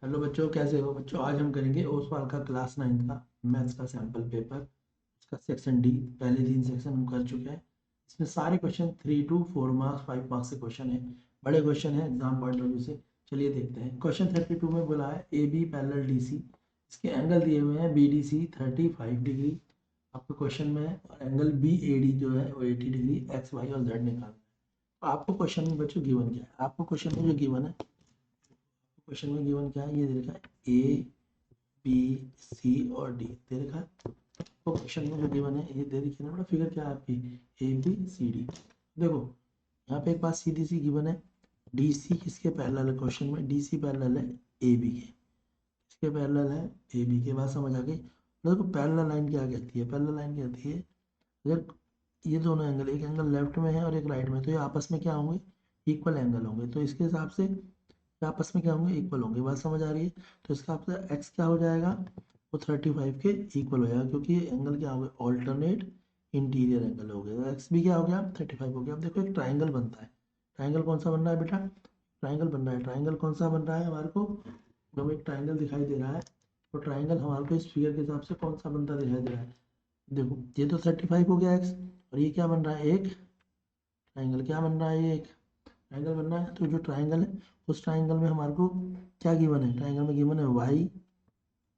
Hello बच्चों, कैसे हो बच्चों। आज हम करेंगे ओसवाल का क्लास 9 का मैथ्स का सैम्पल पेपर, इसका सेक्शन डी। पहले 3 सेक्शन हम कर चुके हैं। इसमें सारे क्वेश्चन 3 to 4 मार्क्स 5 मार्क्स के क्वेश्चन है, बड़े क्वेश्चन है एग्जाम पॉइंट ऑफ व्यू से। चलिए देखते हैं। क्वेश्चन 32 में बोला है A B parallel D C, इसके एंगल दिए हुए हैं बी डी सी 35 डिग्री आपके क्वेश्चन में है, और एंगल बी ए डी जो है वो 80 डिग्री। एक्स वाई और जेड निकालना है। तो आपको क्वेश्चन में बच्चों गिवन क्या है, आपको क्वेश्चन में जो गिवन है, क्वेश्चन में गिवन क्या है ये दे रखा है ए बी सी और डी दे रखा है। तो क्वेश्चन में जो गिवन है ये दे रखी है ना बेटा, फिगर क्या है आपकी ए बी सी डी। देखो यहाँ पे एक बात सीधी सी गिवन है, डी सी किसके पैरेलल है, क्वेश्चन में डी सी पैरेलल है ए बी के। किसके पैरेलल है, ए बी के। बात समझ आ गई। देखो पैरेलल लाइन क्या कहती है, पैरेलल लाइन कहती है अगर ये दोनों एंगल, एक एंगल लेफ्ट में है और एक राइट में, तो ये आपस में क्या होंगे, इक्वल एंगल होंगे। तो इसके हिसाब से ये आपस में क्या होंगे, इक्वल होंगे। बात समझ आ रही है। तो इसका आपसे एक्स क्या हो जाएगा, वो 35 के इक्वल हो जाएगा, क्योंकि ये एंगल क्या हो गया, ऑल्टरनेट इंटीरियर एंगल हो गया। एक्स भी क्या हो गया, 35 हो गया। अब देखो एक ट्राइंगल बनता है। ट्राइंगल कौन सा बन रहा है बेटा, ट्राइंगल बन रहा है। ट्राइंगल कौन सा बन रहा है हमारे को, जब एक ट्राइंगल दिखाई दे रहा है तो ट्राइंगल हमारे को इस फिगर के हिसाब से कौन सा बनता दिखाई दे रहा है। देखो ये तो 35 हो गया एक्स, और ये क्या बन रहा है, एक ट्राइंगल। क्या बन रहा है, ये एक ट्राइंगल बन रहा है। तो जो ट्राइंगल है उस ट्राइंगल में हमारे को क्या गिवन है, ट्राइंगल में गिवन है Y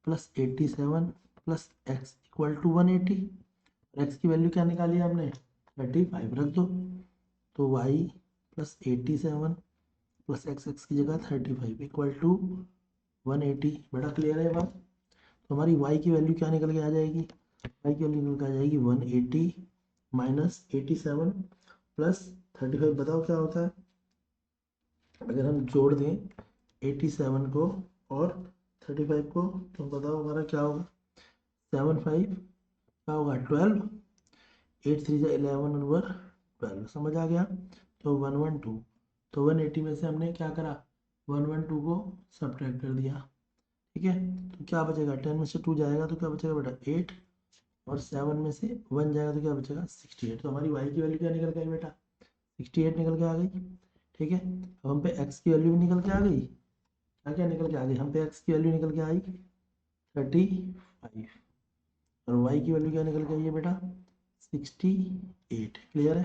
plus 87 plus X equal to 180। X की वैल्यू क्या निकाली है हमने, 35 रख दो। तो Y plus 87 plus X, X की जगह 35 इक्वल टू 180। बड़ा क्लियर है बात। तो हमारी वाई की वैल्यू क्या निकल के आ जाएगी, वाई की वैल्यू निकल के आ जाएगी 180 माइनस 87 प्लस 35। बताओ क्या होता है, अगर हम जोड़ दें 87 को और 35 को, तो बताओ हमारा क्या होगा, 75 क्या होगा 12, 8 3 जा 11 और 12। समझ आ गया। तो 112, तो 180 में से हमने क्या करा, 112 को सब्ट्रैक्ट कर दिया। ठीक है, तो क्या बचेगा, 10 में से 2 जाएगा तो क्या बचेगा बेटा 8, और 7 में से 1 जाएगा तो क्या बचेगा 68। तो हमारी वाई की वैल्यू क्या निकल के आई बेटा, 68 निकल के आ गई। ठीक है, अब हम पे एक्स की वैल्यू भी निकल के आ गई। क्या क्या निकल के आ गई, हम पे एक्स की वैल्यू निकल के आई 35, और वाई की वैल्यू क्या निकल के आई है बेटा 68। क्लियर है।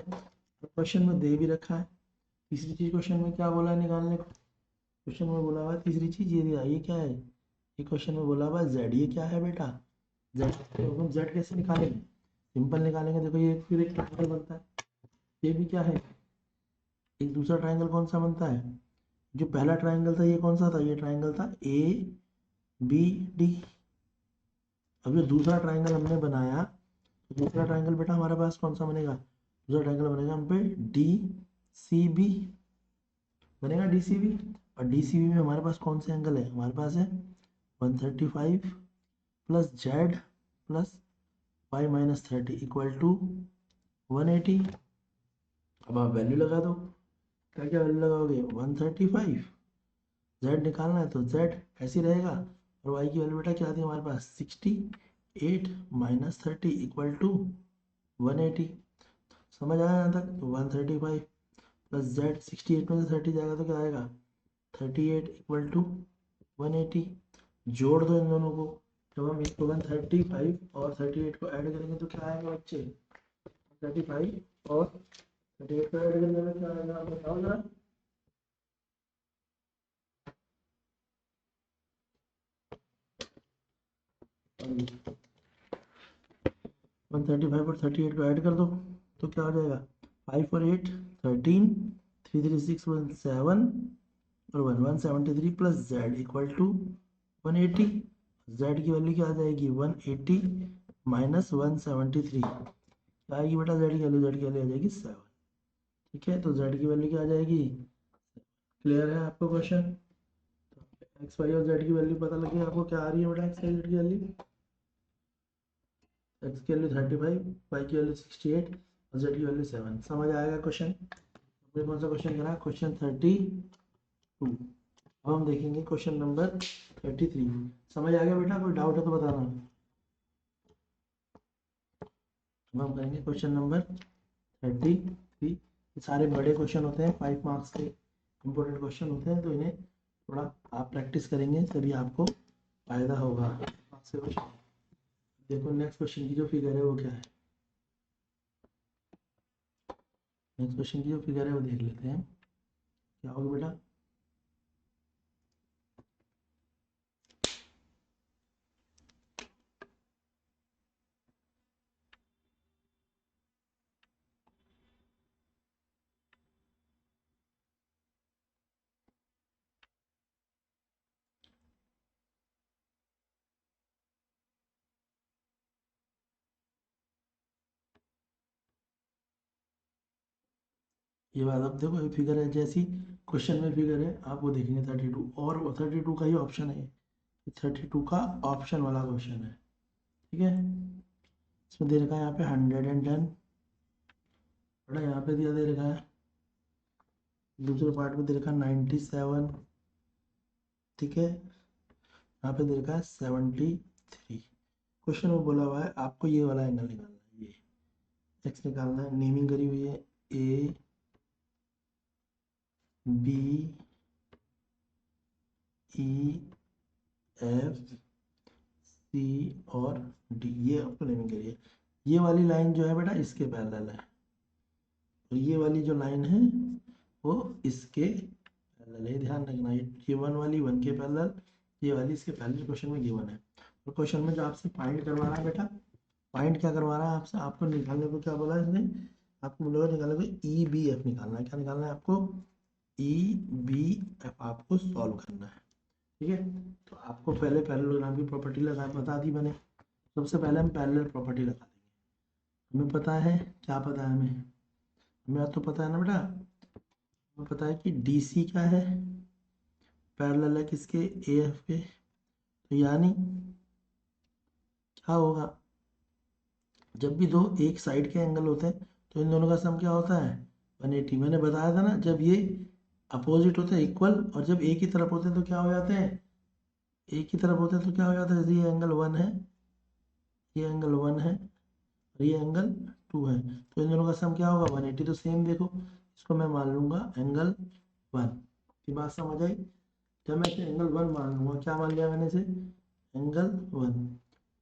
क्वेश्चन में दे भी रखा है। तीसरी चीज क्वेश्चन में क्या बोला है निकालने को, क्वेश्चन में बोला हुआ है तीसरी चीज ये दिया, ये क्या है, ये क्वेश्चन में बोला हुआ है जेड। ये क्या है बेटा, जेड। तो हम जेड कैसे निकालेंगे, सिंपल निकालेंगे। देखो ये फिर एक ट्रायंगल बनता है, ये भी क्या है, एक दूसरा ट्रायंगल कौन सा बनता है, जो पहला ट्रायंगल था ये कौन सा था, ये ट्रायंगल था ए बी डी। अब जो दूसरा ट्रायंगल हमने बनाया, तो दूसरा ट्रायंगल बेटा हमारे पास कौन सा बनेगा, दूसरा ट्रायंगल बनेगा हम पे डी सी बी बनेगा, डी सी बी। और डी सी बी में हमारे पास कौन से एंगल है, हमारे पास है 135 plus Z plus Y minus 30 equal to 180। अब आप वैल्यू लगा दो, क्या क्या वैल्यू लगाओगे, 135, जेड निकालना है तो जेड ऐसे ही रहेगा, और वाई की वैल्यू बेटा क्या थी हमारे पास 68 माइनस 30 इक्वल टू 180। समझ आया यहाँ तक। तो 135 प्लस जेड, 68 में से 30 जाएगा तो क्या आएगा 38 इक्वल टू 180। जोड़ दो इन दोनों को। जब हम इसको 135 और 38 को ऐड करेंगे तो क्या आएगा बच्चे, 35 और 38 को ऐड करने में क्या आएगा, आप बताओ जरा। 135 और 38 को ऐड कर दो तो क्या हो जाएगा, 5 और 8 13, 3 3 6 1 7 और 1 173 plus Z equal to 180। Z की वैल्यू क्या आ जाएगी 180 माइनस 173, क्या आएगी बेटा जेड की वैल्यू, जेड की वैल्यू आ जाएगी 7। ठीक है, तो जेड की वैल्यू क्या आ जाएगी। क्लियर है आपको क्वेश्चन। एक्स वाई और जेड की वैल्यू पता लगी आपको, क्या आ रही है बेटा एक्स वाई जेड की वैल्यू, एक्स की वैल्यू 35, वाई की वैल्यू 68 और जेड की वैल्यू 7। समझ आएगा क्वेश्चन। हमने कौन सा क्वेश्चन करा, क्वेश्चन 32। अब हम देखेंगे क्वेश्चन नंबर 33। समझ आ गया बेटा, कोई डाउट है तो बताना। अब हम करेंगे क्वेश्चन नंबर 33। ये सारे बड़े क्वेश्चन होते हैं, 5 मार्क्स के इंपॉर्टेंट क्वेश्चन होते हैं, तो इन्हें थोड़ा आप प्रैक्टिस करेंगे तभी आपको फायदा होगा। देखो नेक्स्ट क्वेश्चन की जो फिगर है वो क्या है। नेक्स्ट क्वेश्चन की जो फिगर है वो देख लेते हैं क्या होगा बेटा। ये बात अब देखो, ये फिगर है जैसी क्वेश्चन में फिगर है आप वो देखेंगे 32, और वो 32 का ही ऑप्शन है, 32 का ऑप्शन वाला क्वेश्चन है। ठीक है, इसमें दे रखा है यहाँ पे 110, बड़ा यहाँ पे दिया दे रखा है, दूसरे पार्ट में दे रखा है 97। ठीक है, यहाँ पे दे रखा है 73। क्वेश्चन में बोला हुआ है आपको ये वाला एंगल निकालना है, ये एक्स निकालना है। नेमिंग करी हुई है A B E F C और डी, ये आपको नेमिंग करी है। ये वाली लाइन जो है बेटा इसके पैरेलल है, और ये वाली जो लाइन है वो इसके पैरेलल है, ध्यान रखना। ये वन वाली वन के पैरेलल, ये वाली इसके पैरेलल क्वेश्चन में गिवन है। और क्वेश्चन में जो आपसे फाइंड करवा रहा है बेटा, फाइंड क्या करवा रहा है आपसे, आपको निकालने को क्या बोला है इसने, आपको बोला निकालने को ई बी एफ निकालना है। क्या निकालना है आपको, ई बी एफ आपको सॉल्व करना है। ठीक है, तो आपको पहले पैरेललोग्राम की प्रॉपर्टी लगा बता दी मैंने। सबसे पहले हम पैरेलल प्रॉपर्टी लगा देंगे। हमें पता है, क्या पता है हमें, हमें तो पता है ना बेटा, हमें पता है कि डी सी क्या है, पैरेलल है किसके, ए एफ के। तो यानी क्या होगा, जब भी दो एक साइड के एंगल होते हैं तो इन दोनों का सम क्या होता है 180। मैंने बताया था ना, जब ये अपोजिट होते हैं इक्वल, और जब एक ही तरफ होते हैं तो क्या हो जाते हैं, एक ही तरफ होते हैं तो क्या हो जाता है, ये एंगल 1 है, ये एंगल 1 है और ये एंगल 2 है, तो इन दोनों का सम क्या होगा 180। तो सेम देखो, इसको मैं मान लूंगा एंगल 1 की, बात समझ आई। जब मैं इसे एंगल 1 मान लूंगा, क्या मान लिया मैंने इसे, एंगल 1।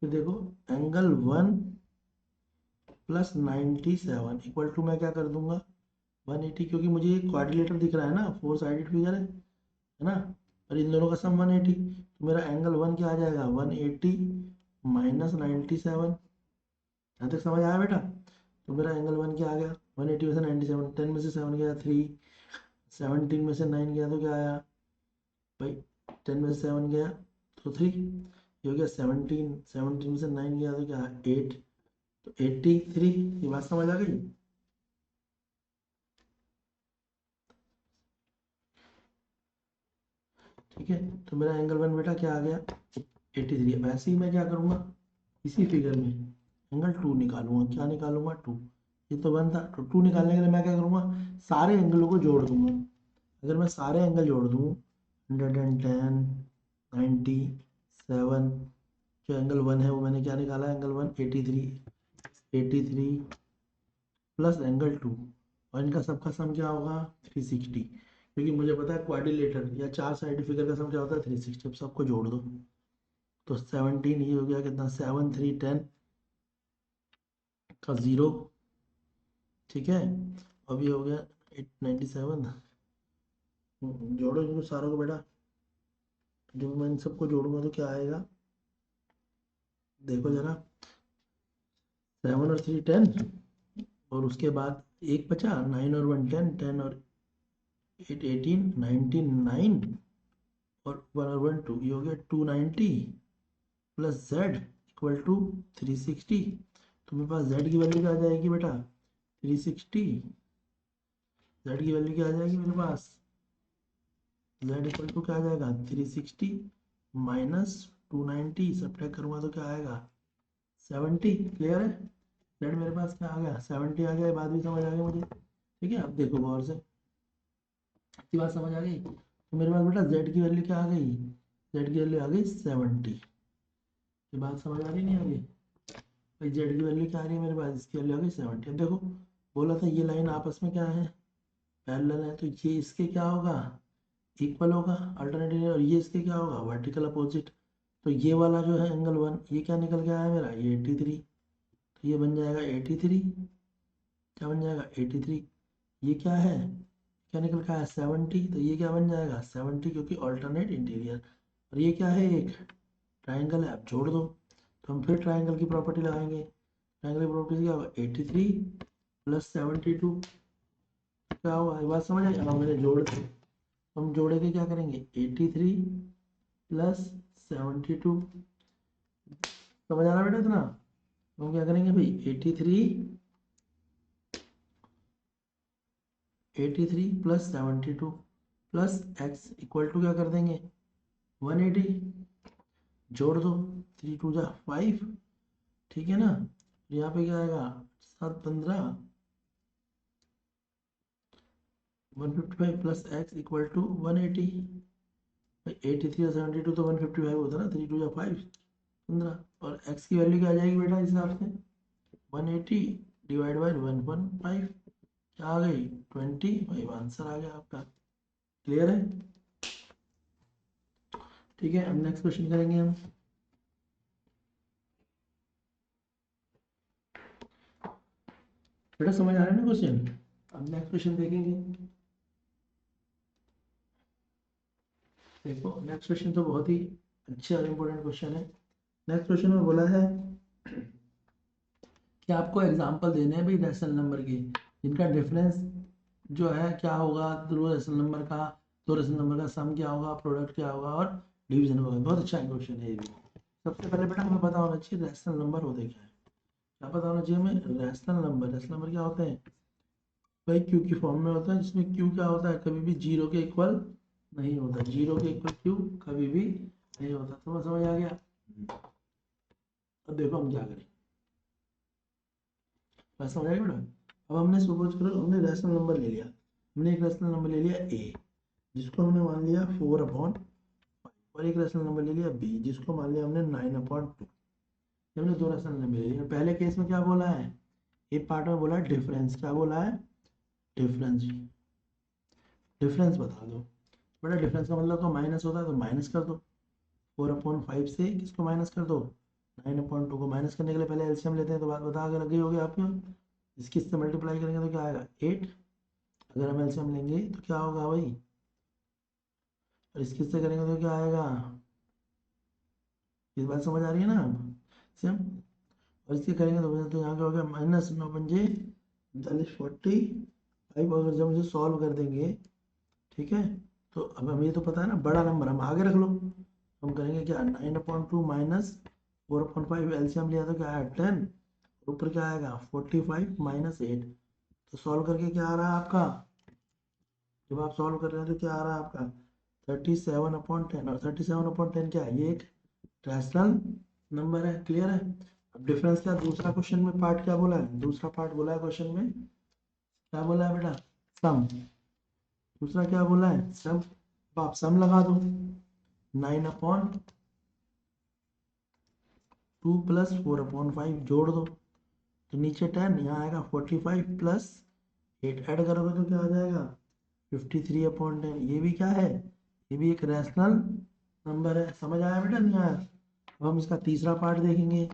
फिर देखो एंगल 1 प्लस 97 इक्वल टू मैं क्या कर दूंगा 180, क्योंकि मुझे एक क्वाड्रिलेटर दिख रहा है ना, 4 साइडेड फिगर है ना, और इन दोनों का सम 180। तो मेरा एंगल 1 क्या आ जाएगा 180 माइनस 97। यहाँ तक समझ आया बेटा। तो मेरा एंगल 1 क्या आ गया 180 में से 97, 10 में से 7 गया 3, 17 में से 9 गया तो क्या आया भाई, 10 में से 7 गया तो 3, ये हो गया 17, 17 में से 9 गया तो क्या 8, तो 83। ये बात समझ आ गई। ठीक है, तो मेरा एंगल 1 बेटा क्या आ गया 83। वैसे ही मैं क्या करूँगा, इसी फिगर में एंगल 2 निकालूंगा। क्या निकालूंगा 2, ये तो 1 था, तो 2 निकालने के लिए मैं क्या करूँगा, सारे एंगलों को जोड़ दूंगा। अगर मैं सारे एंगल जोड़ दूँ 110, 97, जो एंगल 1 है वो मैंने क्या निकाला, एंगल 1 83 प्लस एंगल 2, और इनका सबका सम क्या होगा 360, क्योंकि मुझे पता है क्वाड्रिलेटर या 4 साइड फिगर का सम क्या होता है 360। अब सबको जोड़ दो तो 17, ये हो गया कितना 7 3 10 का 0। ठीक है, अब ये हो गया 897। जोड़ो इनको सारों को बेटा, जब मैं इन सबको जोड़ूंगा तो क्या आएगा, देखो जरा 7 और 3 10, और उसके बाद एक बचा 9 और 1 10, 10 और 8 18, 19 9, और 1 और 1 2, ये हो गया 290 प्लस जेड इक्वल टू 360। तो मेरे पास जेड की वैल्यू क्या आ जाएगी बेटा 360। जेड की वैल्यू क्या आ जाएगी मेरे पास, जेड इक्वल टू क्या आ जाएगा 360 माइनस 290, सब्ट्रैक्ट करूँगा तो क्या आएगा 70। क्लियर है, जेड मेरे पास क्या आ गया 70 आ गया, बात भी समझ आ गई मुझे। ठीक है, अब देखो गौर से, इतनी बात समझ आ गई। तो मेरे पास बेटा जेड की वैल्यू क्या आ गई, जेड की वैल्यू आ गई 70। ये बात समझ आ रही नहीं आ रही भाई, जेड की वैल्यू क्या आ रही है मेरे पास, इसकी वैल्यू आ गई 70। अब देखो बोला था ये लाइन आपस में क्या है पैरेलल है, तो ये इसके क्या होगा इक्वल होगा अल्टरनेटिव, और ये इसके क्या होगा वर्टिकल अपोजिट। तो ये वाला जो है एंगल 1, ये क्या निकल के आया मेरा, ये 83, तो ये बन जाएगा 83, क्या बन जाएगा 83। ये क्या है, क्या निकल के आया 70, तो ये क्या बन जाएगा 70, क्योंकि ऑल्टरनेट इंटीरियर। और ये क्या है, एक ट्राइंगल है, आप जोड़ दो। तो हम फिर ट्राइंगल की प्रॉपर्टी लगाएंगे। ट्राइंगल की प्रॉपर्टी क्या होगा 83 प्लस 72, क्या होगा, ये बात समझ आई। अब हमने जोड़ दी, हम जोड़े के क्या करेंगे 83 प्लस 72, समझ आ रहा बेटा इतना। हम क्या करेंगे भाई 83 plus 72 plus X equal to क्या कर देंगे 180, जोड़ दो, 3 2 जा 5, ठीक है ना। यहाँ पे क्या आएगा 7 15 155 प्लस एक्स इक्वल टू 180। 83 और 72 तो 155 होता है ना, 3 2 या 5 15, और x की वैल्यू क्या आ जाएगी बेटा इस हिसाब से 180 डिवाइड बाई 115, क्या आ गई 25, आंसर आ गया आपका। क्लियर है, ठीक है। अब नेक्स्ट क्वेश्चन करेंगे हम। बेटा समझ आ रहा है ना क्वेश्चन। अब नेक्स्ट क्वेश्चन देखेंगे। देखो नेक्स्ट क्वेश्चन तो बहुत ही अच्छा और इम्पोर्टेंट क्वेश्चन है। नेक्स्ट क्वेश्चन में बोला है कि आपको एग्जांपल देने हैं भाई रैशनल नंबर के, जिनका डिफरेंस जो है क्या होगा, दो रैशनल नंबर का, दो रैशनल नंबर का सम क्या होगा, प्रोडक्ट क्या होगा और डिवीजन होगा। बहुत अच्छा क्वेश्चन है ये भी। सबसे पहले बेटा हमें पता होना चाहिए रैशनल नंबर होते क्या है। क्या पता होना चाहिए हमें, रैशनल नंबर, रैशनल नंबर क्या होते हैं भाई, क्यू की फॉर्म में होता है, जिसमें क्यू क्या होता है कभी भी जीरो के इक्वल नहीं होता, जीरो के इक्वल क्यू कभी भी नहीं होता। तो समझ आ गया। अब देखो हम क्या करें, बस समझ आएगा बेटा। अब हमने सपोज करो हमने रैशनल नंबर ले लिया, हमने एक रैशनल नंबर ले लिया ए, जिसको हमने मान लिया 4/5, और एक रैशनल नंबर ले लिया बी, जिसको मान लिया हमने 9/2। हमने दो रैशनल नंबर ले लिया। पहले केस में क्या बोला है, ए पार्ट में बोला है डिफरेंस, क्या बोला है डिफरेंस, डिफरेंस बता दो। बेटा डिफरेंस का मतलब तो माइनस होता है, तो माइनस कर दो। 4/5 से किसको माइनस कर दो 9/2 को। माइनस करने के लिए पहले एलसीएम लेते हैं, तो बात बता के लगी होगी आपको। इसकी इससे मल्टीप्लाई करेंगे तो क्या आएगा 8, अगर हम एलसीएम लेंगे तो क्या होगा भाई, और इसकी इससे करेंगे तो क्या आएगा, इस बात समझ आ रही है ना अब सेम। और इसके करेंगे तो यहाँ क्या हो गया माइनस 9 45 45, अगर जब मुझे सॉल्व कर देंगे, ठीक है। तो अब हमें ये तो पता है ना बड़ा नंबर हम आगे रख लो। हम करेंगे क्या 9/2 माइनस 4/5, एलसीएम लिया तो क्या आया 10, ऊपर क्या आएगा 45 माइनस 8। तो सॉल्व करके क्या आ रहा है आपका, जब आप सॉल्व कर रहे हैं तो क्या आ रहा है आपका 37/10, और 37/10 क्या है, ये एक रैशनल नंबर है। क्लियर है। अब डिफरेंस क्या, दूसरा क्वेश्चन में पार्ट क्या बोला है, दूसरा पार्ट बोला है क्वेश्चन में, क्या बोला है बेटा सम, दूसरा क्या बोला है सम। तो आप सम लगा दो 9/2 प्लस 4/5, जोड़ दो तो नीचे 10, यहाँ आएगा 45 प्लस 8, ऐड करोगे तो क्या आ जाएगा 53/10। ये भी क्या है, ये भी एक रैशनल नंबर है। समझ आया बेटा नहीं आया। अब हम इसका तीसरा पार्ट देखेंगे।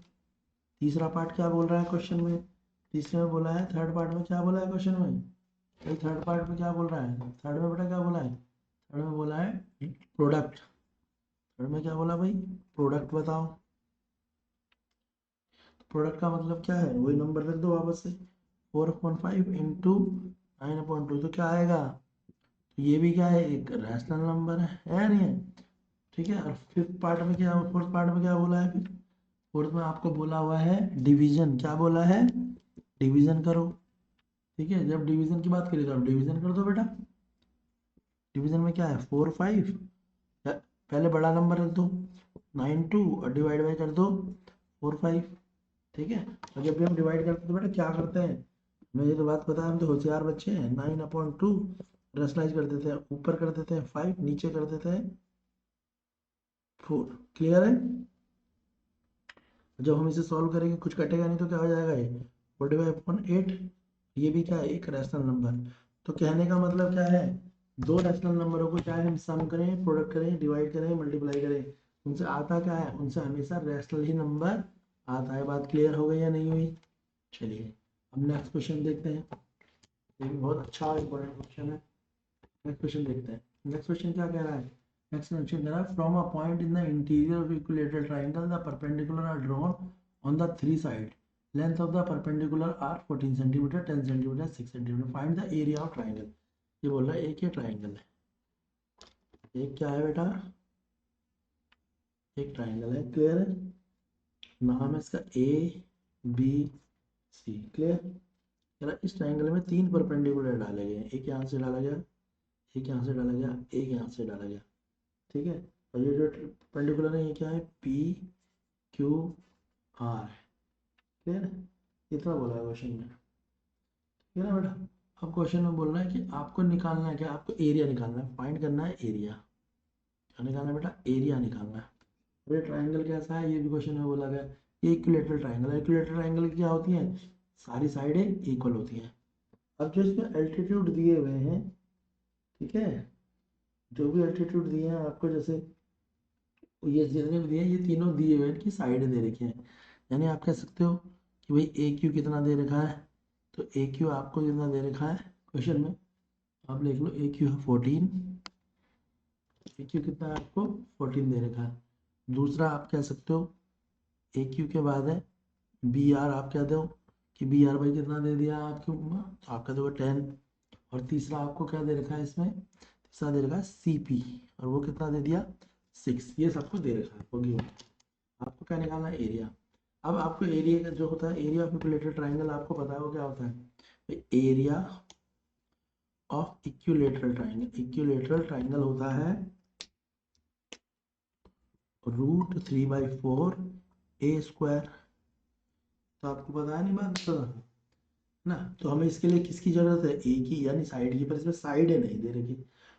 तीसरा पार्ट क्या बोल रहा है क्वेश्चन में, तीसरे में बोला है, थर्ड पार्ट में क्या बोला है क्वेश्चन में भाई, थर्ड पार्ट में क्या बोल रहा है, थर्ड में बेटा क्या बोला है, थर्ड में बोला है प्रोडक्ट। थर्ड में क्या बोला भाई, प्रोडक्ट बताओ। प्रोडक्ट का मतलब क्या है, वही नंबर रख दो वापस से 4/5 इंटू 9/2, तो क्या आएगा, तो ये भी क्या है एक रैशनल नंबर है नहीं है, ठीक है। और फिफ्थ पार्ट में क्या, फोर्थ पार्ट में क्या बोला है फिर, फोर्थ में आपको बोला हुआ है डिवीजन, क्या बोला है डिवीजन करो, ठीक है। जब डिवीजन की बात करें तो आप डिवीजन कर दो बेटा। डिवीजन में क्या है 4/5, पहले बड़ा नंबर रख दो 9/2 और डिवाइड बाई कर दो 4/5, ठीक है। और जब भी हम डिवाइड करते हैं तो बेटा क्या करते हैं, मुझे तो बात पता है, हम तो होशियार बच्चे हैं। 9/2 रैशनलाइज कर देते हैं, ऊपर कर देते हैं 5, नीचे कर देते हैं 4। क्लियर है। जब हम इसे सॉल्व करेंगे कुछ कटेगा नहीं तो क्या हो जाएगा ये 45/8। ये भी क्या है एक रैशनल नंबर। तो कहने का मतलब क्या है, दो रैशनल नंबरों को चाहे हम सम करें, प्रोडक्ट करें, डिवाइड करें, मल्टीप्लाई करें, उनसे आता क्या है, उनसे हमेशा रैशनल ही नंबर आता है। बात क्लियर हो गई या नहीं हुई? चलिए अब नेक्स्ट क्वेश्चन देखते हैं। ये भी बहुत अच्छा इंपॉर्टेंट क्वेश्चन है। नेक्स्ट क्वेश्चन देखते हैं। नेक्स्ट क्वेश्चन क्या कह रहा है? नेक्स्ट क्वेश्चन कह रहा है from a point in the interior of equilateral triangle the perpendicular are drawn on the three side, length of the perpendicular are 14 centimeter, 10 centimeter, 6 centimeter, find the area of triangle. ये बोल रहा है एक ये triangle है, एक क्या है बेटा, एक ट्राइंगल है। क्लियर है? नाम है इसका ए बी सी। क्लियर? इस ट्राइंगल में तीन परपेंडिकुलर डाले गए हैं, एक यहाँ से डाला गया, एक यहाँ से डाला गया, एक यहाँ से डाला गया। ठीक है? और ये जो परपेंडिकुलर है ये क्या है, पी क्यू आर है। क्लियर है? इतना बोला है क्वेश्चन में। ठीक है ना बेटा? अब क्वेश्चन में बोल रहा है कि आपको निकालना है क्या, आपको एरिया निकालना है, फाइंड करना है एरिया। क्या निकालना है बेटा? एरिया निकालना है। और ये ट्राइंगल कैसा है, ये भी क्वेश्चन में बोला गया। ये इक्विलेटरल ट्राइंगल है। इक्विलेटरल ट्राइंगल की क्या होती हैं, सारी साइडें इक्वल होती हैं। अब जो इसमें एल्टीट्यूड दिए हुए हैं, ठीक है, जो भी एल्टीट्यूड दिए हैं आपको, जैसे ये जितने भी दिए हैं ये तीनों दिए हुए हैं, इनकी साइड दे रखी हैं। यानी आप कह सकते हो कि भाई ए क्यू कितना दे रखा है, तो ए क्यू आपको कितना दे रखा है क्वेश्चन में, आप लिख लो ए क्यू है 14। ए क्यू कितना है आपको 14 दे रखा है। दूसरा आप कह सकते हो ए क्यू के बाद है बी आर, आप कह दो कि बी आर भाई कितना दे दिया आपको, तो आप कह दोगे 10। और तीसरा आपको क्या दे रखा है इसमें, तीसरा दे रखा है सी पी, और वो कितना दे दिया 6। ये सबको दे रखा है होगी। आपको क्या निकालना है, एरिया। अब आपको एरिया का जो होता है, एरिया ऑफ इक्विलेटरल ट्राइंगल आपको पता है वो क्या होता है, area of equilateral triangle. Equilateral triangle होता है √3/4 ए स्क्वायर। तो आपको पता है नहीं बात तो ना, तो हमें इसके लिए किसकी जरूरत है, ए की, यानी साइड की। पर इसमें साइडें नहीं दे रखी,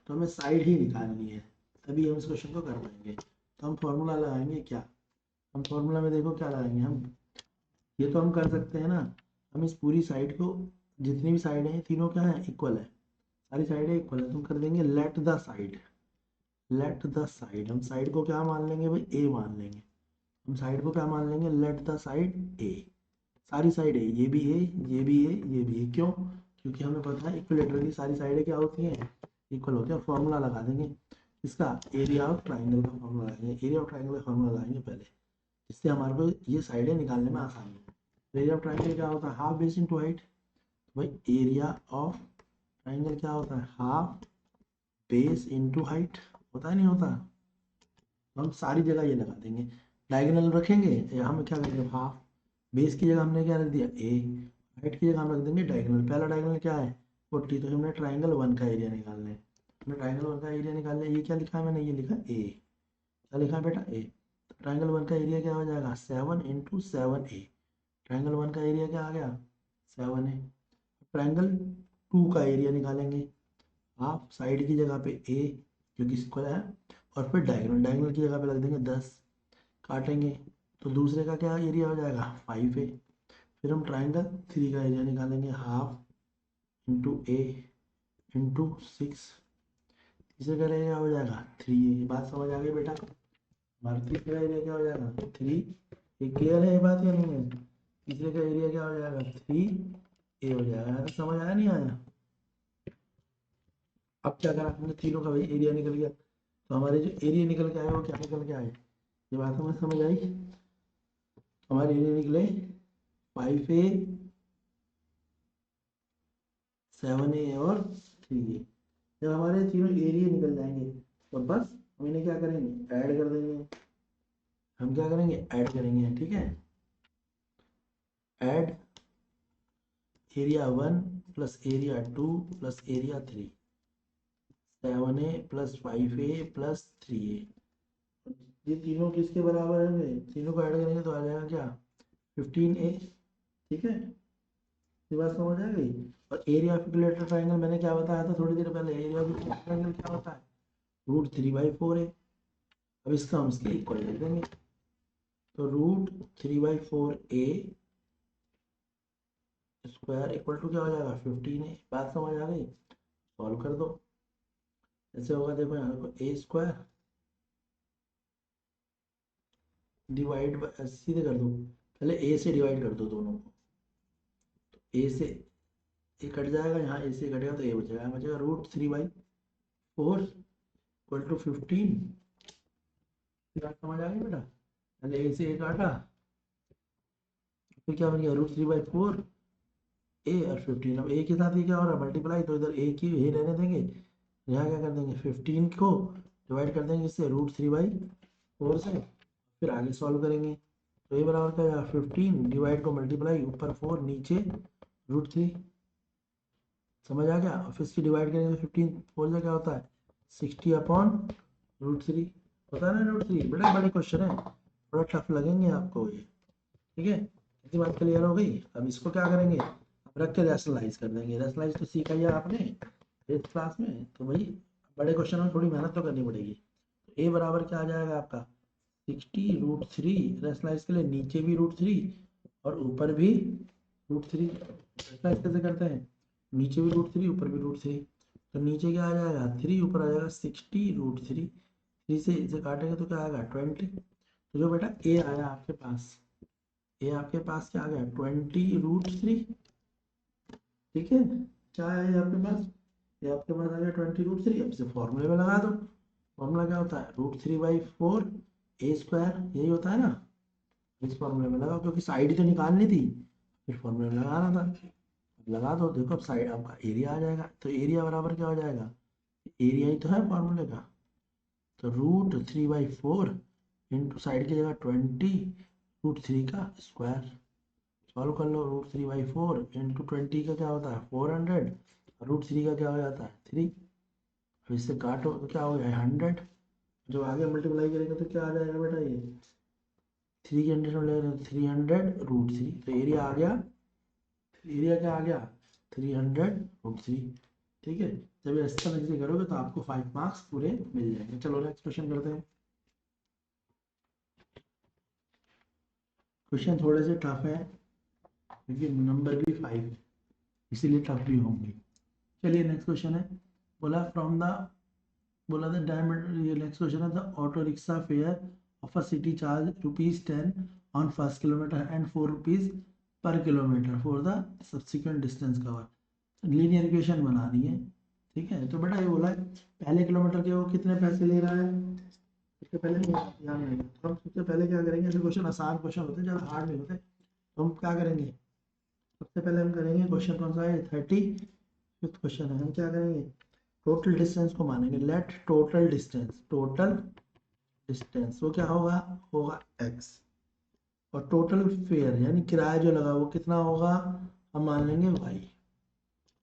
तो हमें साइड ही निकालनी है, तभी हम इस क्वेश्चन को कर पाएंगे। तो हम फॉर्मूला लगाएंगे क्या, हम फॉर्मूला में देखो क्या लगाएंगे हम, ये तो हम कर सकते हैं ना। हम इस पूरी साइड को, जितनी भी साइड हैं तीनों क्या है, इक्वल है, सारी साइडें इक्वल है, तो हम कर देंगे let the side. Let the side, हम साइड को क्या मान लेंगे भाई, ए मान लेंगे। हम साइड को क्या मान लेंगे, लेट द साइड ए। सारी साइड है, ये भी है, ये भी है, ये भी है। क्यों? क्योंकि हमें पता है इक्विलेटरल की सारी साइडें क्या होती हैं, इक्वल होती है। और फॉर्मूला लगा देंगे इसका, एरिया ऑफ ट्राइंगल का फॉर्मूला लगाएंगे। एरिया ऑफ ट्राइंगल का फॉर्मूला लगाएंगे पहले, जिससे हमारे को ये साइडें निकालने में आसानी है। एरिया ऑफ ट्राइंगल क्या होता है, हाफ बेस इंटू हाइट। भाई एरिया ऑफ ट्राइंगल क्या होता है, हाफ बेस इंटू हाइट। होता है नहीं होता? तो हम सारी जगह ये लगा देंगे। डायगोनल रखेंगे या हम क्या करेंगे, हाफ बेस की जगह हमने क्या रख दिया ए, हाइट की जगह हम रख देंगे डायगोनल। पहला डायगोनल क्या है 40, तो हमने ट्राइंगल 1 का एरिया निकालना है। हमने ट्राइंगल 1 का एरिया निकाल लिया। ये क्या लिखा है मैंने, ये लिखा ए। क्या लिखा है बेटा, ए। तो ट्राइंगल 1 का एरिया क्या हो जाएगा, 7 × 7 ए। ट्राइंगल 1 का एरिया क्या आ गया, 7 है। ट्राइंगल 2 का एरिया निकालेंगे, हाफ साइड की जगह पे ए क्योंकि स्क्वायर है, और फिर डायगोनल, डायगोनल की जगह पे लग देंगे 10। काटेंगे तो दूसरे का क्या एरिया हो जाएगा, 5 है। फिर हम ट्राइंगल 3 का एरिया निकालेंगे, हाफ इंटू ए इंटू 6। तीसरे का एरिया हो जाएगा 3 है। ये बात समझ आ गई बेटा? हमारा तीसरे का एरिया क्या हो जाएगा 3। ये क्लियर है ये बात या नहीं है? तीसरे का एरिया क्या हो जाएगा 3 ए हो जाएगा। तो समझ आया नहीं आया? अब क्या करा हमने, तीनों का भाई एरिया निकल गया, तो हमारे जो एरिया निकल के आए वो क्या निकल के आए, ये बात हमें समझ आई। हमारे एरिया निकले 5A, 7A और 3A। जब हमारे तीनों एरिया निकल जाएंगे तो बस हम इन्हें क्या करेंगे, ऐड कर देंगे। हम क्या करेंगे, ऐड करेंगे। ठीक है, add area 1 plus area 2 plus area 3, 7A plus 5A plus 3A। ये तीनों किसके बराबर होंगे, तीनों को ऐड करेंगे तो आ जाएगा क्या 15A। ठीक है, ये बात समझ आ गई। और एरिया ऑफ इक्विलेटरल ट्राइंगल मैंने क्या बताया था थोड़ी देर पहले, एरिया ऑफ इक्विलेटरल ट्राइंगल क्या होता है, √3/4 है। अब इसका हम इसके इक्वल लिख देंगे, तो √3/4A स्क्वायर इक्वल टू क्या हो जाएगा 15 है। बात समझ आ गई? सॉल्व कर दो। ऐसे होगा, देखो यहाँ को ए स्क्वायर डिवाइड सीधे कर दो, पहले ए से डिवाइड कर दो दोनों को, ए से ए कट जाएगा, यहाँ ए से कटेगा तो ए बचेगा, यहाँ बचेगा √3/4 इक्वल टू 15। बात समझ आ गई बेटा? पहले ए से ए काटा, फिर क्या बन गया √3/4 ए और 15। अब ए के साथ ये क्या हो रहा है मल्टीप्लाई, तो इधर ए की ही रहने देंगे, यहाँ क्या कर देंगे 15 को डिवाइड कर देंगे इससे √3/4 से, फिर आगे सॉल्व करेंगे। तो ये बराबर क्या है 15 डिवाइड को मल्टीप्लाई, ऊपर 4 नीचे √3। समझ आ गया? और फिर इसकी डिवाइड करेंगे 15 4 से क्या होता है 60/√3 होता है ना √3। बड़े बड़े क्वेश्चन है, थोड़ा टफ लगेंगे आपको ये, ठीक है? इतनी बात क्लियर हो गई। अब इसको क्या करेंगे, अब रख के रैशनलाइज कर देंगे। रैशनलाइज तो सीखा ही है आपने 8th क्लास में, तो भाई बड़े क्वेश्चन में थोड़ी मेहनत तो करनी पड़ेगी। तो ए बराबर क्या आ जाएगा आपका 60√3, रैशनलाइज के लिए नीचे भी √3 और ऊपर भी √3। रैशनलाइज कैसे करते हैं, नीचे भी √3 ऊपर भी √3, तो नीचे क्या आ जाएगा 3, ऊपर आ जाएगा 60√3, 3 से इसे काटेंगे तो क्या आएगा 20। तो जो बेटा ए आया आपके पास, ये आपके पास क्या आ गया 20√3, ठीक है? क्या है ये आपके पास, ये आपके पास आ गया 20√3। अब इसे फॉर्मूले में लगा दो। फॉर्मूला क्या होता है √3/4 ए स्क्वायर, यही होता है ना। इस फॉर्मूले में लगाओ, क्योंकि साइड तो निकालनी थी, फिर फॉर्मूले में लगाना था। अब लगा दो, देखो अब साइड आपका एरिया आ जाएगा, तो एरिया बराबर क्या हो जाएगा, एरिया ही तो है फॉर्मूले का, तो √3/4 इंटू साइड की जगह 20 √3 का स्क्वायर। सॉल्व कर लो, √3/4 इंटू 20 का क्या होता है 400, √3 का क्या हो जाता है 3। फिर इससे काटो तो क्या हो गया 100, जो आगे मल्टीप्लाई करेंगे तो क्या आ जाएगा बेटा ये 3 के 100 में लेंगे 300√3, तो एरिया आ गया, एरिया क्या आ गया 300√3, ठीक है? जब ये इस तरह से करोगे तो आपको 5 मार्क्स पूरे मिल जाएंगे। चलो नेक्स्ट क्वेश्चन करते हैं। क्वेश्चन थोड़े से टफ है, क्योंकि नंबर भी 5, इसीलिए टफ भी होंगे। चलिए नेक्स्ट क्वेश्चन है, बोला फ्रॉम द, बोला था डायमीटर, ये नेक्स्ट क्वेश्चन है the auto rickshaw fair of a city charge ₹10 on first kilometre and ₹4 पर kilometre for the subsequent distance cover. Linear equation बनानी है, ठीक है? तो बेटा ये बोला है पहले किलोमीटर के वो कितने पैसे ले रहा है, इसके पहले ध्यान रहेगा। तो हम सबसे पहले क्या करेंगे, ऐसे क्वेश्चन आसान क्वेश्चन होते हैं, ज़्यादा हार्ड नहीं होते, तो हम क्या करेंगे सबसे पहले हम करेंगे क्वेश्चन कौन सा है 35th क्वेश्चन है। हम क्या करेंगे टोटल डिस्टेंस को मानेंगे, let total distance, total distance वो क्या होगा, होगा x, और टोटल फेयर यानी किराया जो लगा वो कितना होगा, हम मान लेंगे y।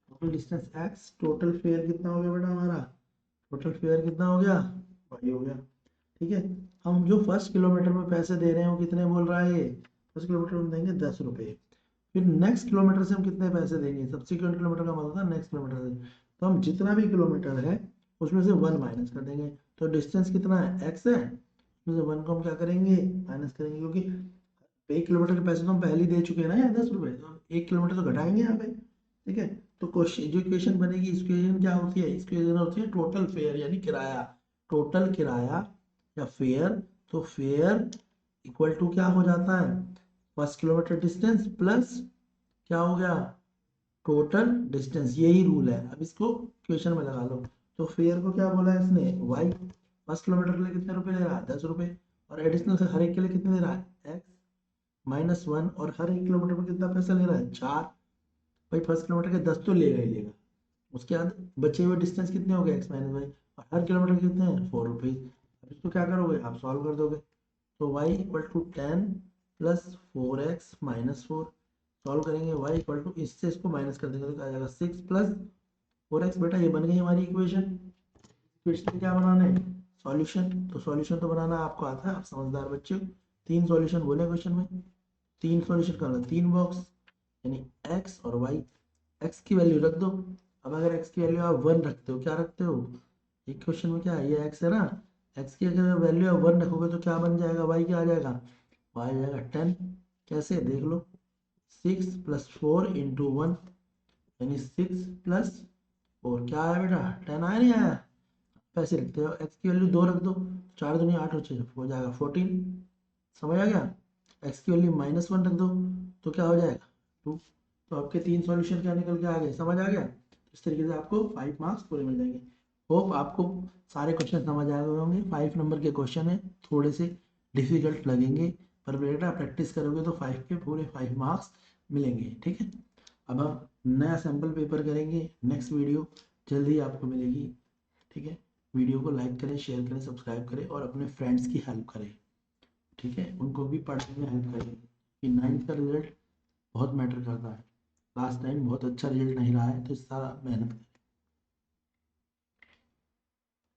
Total distance x, total fair कितना हो गया बेटा हमारा, टोटल फेयर कितना हो गया y हो गया, ठीक है? हम जो फर्स्ट किलोमीटर में पैसे दे रहे हैं वो कितने बोल रहा है, ये फर्स्ट किलोमीटर में देंगे ₹10। फिर नेक्स्ट किलोमीटर से हम कितने पैसे देंगे, सब्सिक्वेंट किलोमीटर का मतलब था नेक्स्ट किलोमीटर से, तो हम जितना भी किलोमीटर है उसमें से 1 माइनस कर देंगे। तो डिस्टेंस कितना है x है, उसमें से 1 को हम क्या करेंगे माइनस करेंगे, क्योंकि 1 किलोमीटर के पैसे तो हम पहले ही दे चुके हैं ना यार ₹10, तो 1 किलोमीटर तो घटाएंगे यहाँ पे, ठीक है? तो क्वेश्चन जो इक्वेशन बनेगी, इस इक्वेशन क्या होती है, इस इक्वेशन होती है टोटल फेयर यानी किराया, टोटल किराया या फेयर। तो फेयर इक्वल टू क्या हो जाता है फर्स्ट किलोमीटर डिस्टेंस प्लस क्या हो गया टोटल डिस्टेंस, यही रूल है। अब इसको क्वेश्चन में लगा लो, तो फेयर को क्या बोला है इसने y, फर्स्ट किलोमीटर के लिए कितने रुपए ले रहा है ₹10, और एडिशनल से हर एक के लिए कितने ले रहा है x -1, और हर एक किलोमीटर पर कितना पैसा ले रहा है 4। भाई फर्स्ट किलोमीटर के 10 तो लेगा ही लेगा, उसके बाद बचे हुए डिस्टेंस कितने हो गए x - y, और हर किलोमीटर के कितने हैं ₹4। अब इसको क्या करोगे आप सॉल्व कर दोगे, तो y = 10 + 4x - 4, सॉल्व करेंगे y = इससे इसको माइनस कर देंगे तो क्या आ जाएगा 6 + 4x। बेटा ये बन गई हमारी इक्वेशन। इक्वेशन क्या बनाना है सॉल्यूशन, तो सॉल्यूशन तो बनाना आपको आता है, आप समझदार बच्चे हो। 3 सॉल्यूशन बोले क्वेश्चन में, 3 सॉल्यूशन का मतलब 3 बॉक्स, यानी x और y। x की वैल्यू रख दो। अब अगर x की वैल्यू आप 1 रखते हो, क्या रखते हो, एक क्वेश्चन में क्या है ये x है ना, x की अगर वैल्यू आप 1 रखोगे तो क्या बन जाएगा y क्या आ जाएगा, y आ जाएगा 10। कैसे देख लो 6 + 4 × 1 यानी 6 + 4 क्या आया बेटा 10 आया नहीं आया, पैसे रखते हो, एक्स की वैल्यू 2 रख दो, 4 दूनी 8 हो जाएगा 14। समझ आ गया। एक्स की वैल्यू -1 रख दो तो क्या हो जाएगा 2। तो आपके 3 सॉल्यूशन क्या निकल के आ गए, समझ आ गया। इस तरीके से आपको 5 मार्क्स पूरे मिल जाएंगे। होप आपको सारे क्वेश्चन समझ आ गए होंगे। 5 नंबर के क्वेश्चन है, थोड़े से डिफिकल्ट लगेंगे, पर बेटा प्रैक्टिस करोगे तो 5 के पूरे 5 मार्क्स मिलेंगे। ठीक है, अब हम नया सैम्पल पेपर करेंगे। नेक्स्ट वीडियो जल्दी आपको मिलेगी। ठीक है, वीडियो को लाइक करें, शेयर करें, सब्सक्राइब करें और अपने फ्रेंड्स की हेल्प करें। ठीक है, उनको भी पढ़ने में हेल्प करें कि 9th का रिजल्ट बहुत मैटर करता है। लास्ट टाइम बहुत अच्छा रिजल्ट नहीं रहा है, तो इस साल मेहनत करें।